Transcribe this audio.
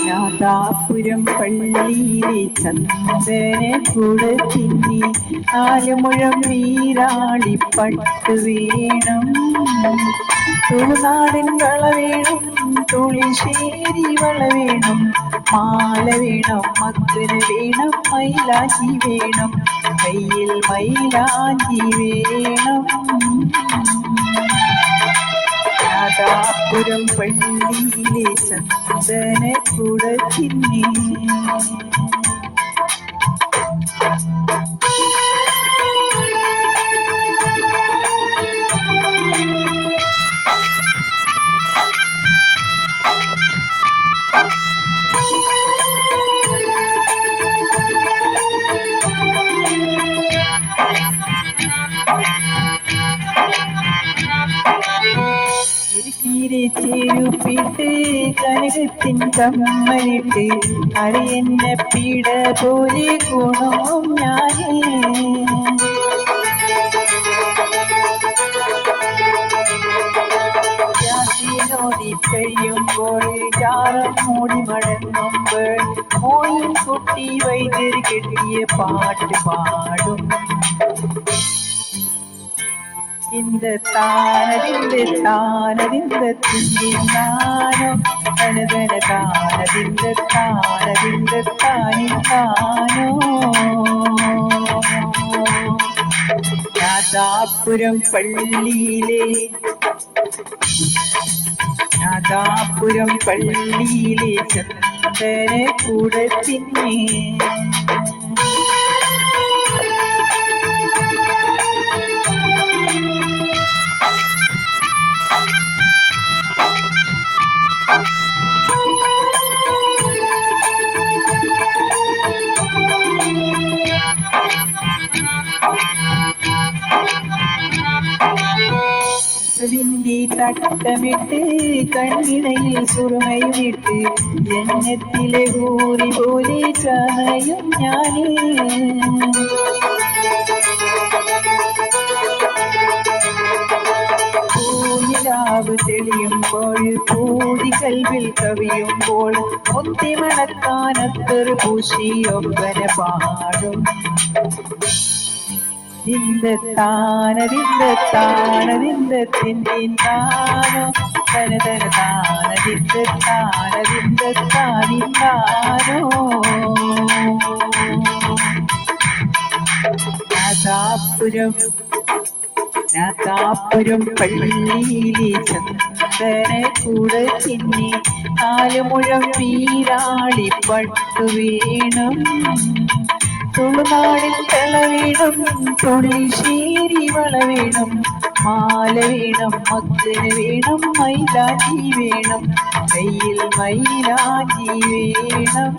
നാദാപുരം പള്ളിയിലെ ചന്ദന കുടത്തിന്നി 4 മുഴം വീരാളിപ്പട്ട് വേണം. തുളുനാടൻ വള വേണം, തുളിശ്ശേരി വള വേണം, മാല വേണം, മക്കന് വേണം, മൈലാഞ്ചി വേണം, കയ്യിൽ മൈലാഞ്ചി വേണം. നാദാപുരം പള്ളിയിലെ ചന്ദന കുടത്തിന്നി ചെരുപ്പിട്ട് കനകത്തിൻ കമ്മലിട്ട് അറിയെന്ന പീഡ പോലെ ഗുണവും ഞാനേ. ജാതിനോടി കഴിയുമ്പോൾ ജാറം മൂടി മടങ്ങുമ്പോൾ മോയും കുട്ടി വൈദ്യർ കെട്ടിയ പാട്ട് പാടും. இந்த தானதிந்த தின்னானோ தனதன தானதிந்த தானித்தானோ. നാദാപുരം പള്ളിയിലെ ചന്ദന കുടത്തിന്നി തട്ടമിട്ട് കണ്ണിണയിൽ സുറുമയുമിട്ട് ജന്നത്തിലെ ഊരി പോലെ ചമയും ഞാനേ. പൂനിലാവ് തെളിയുമ്പോൾ പൂതി കൽവിൽ കവിയുമ്പോൾ മുത്തിമണക്കാനത്തൊരു പൂശി ഒപ്പന പാടും. താനോ തനതന താനിന്താനോ. നാദാപുരം പള്ളിയിലെ ചന്ദന കുടത്തിന്നി 4 മുഴം വീരാളിപ്പട്ട് വേണം. തുളുനാടിൻ തള വേണം, തുളിശ്ശേരി വള വേണം, മാല വേണം, മക്കന് വേണം, മൈലാഞ്ചി വേണം, കയ്യിൽ മൈലാഞ്ചി വേണം.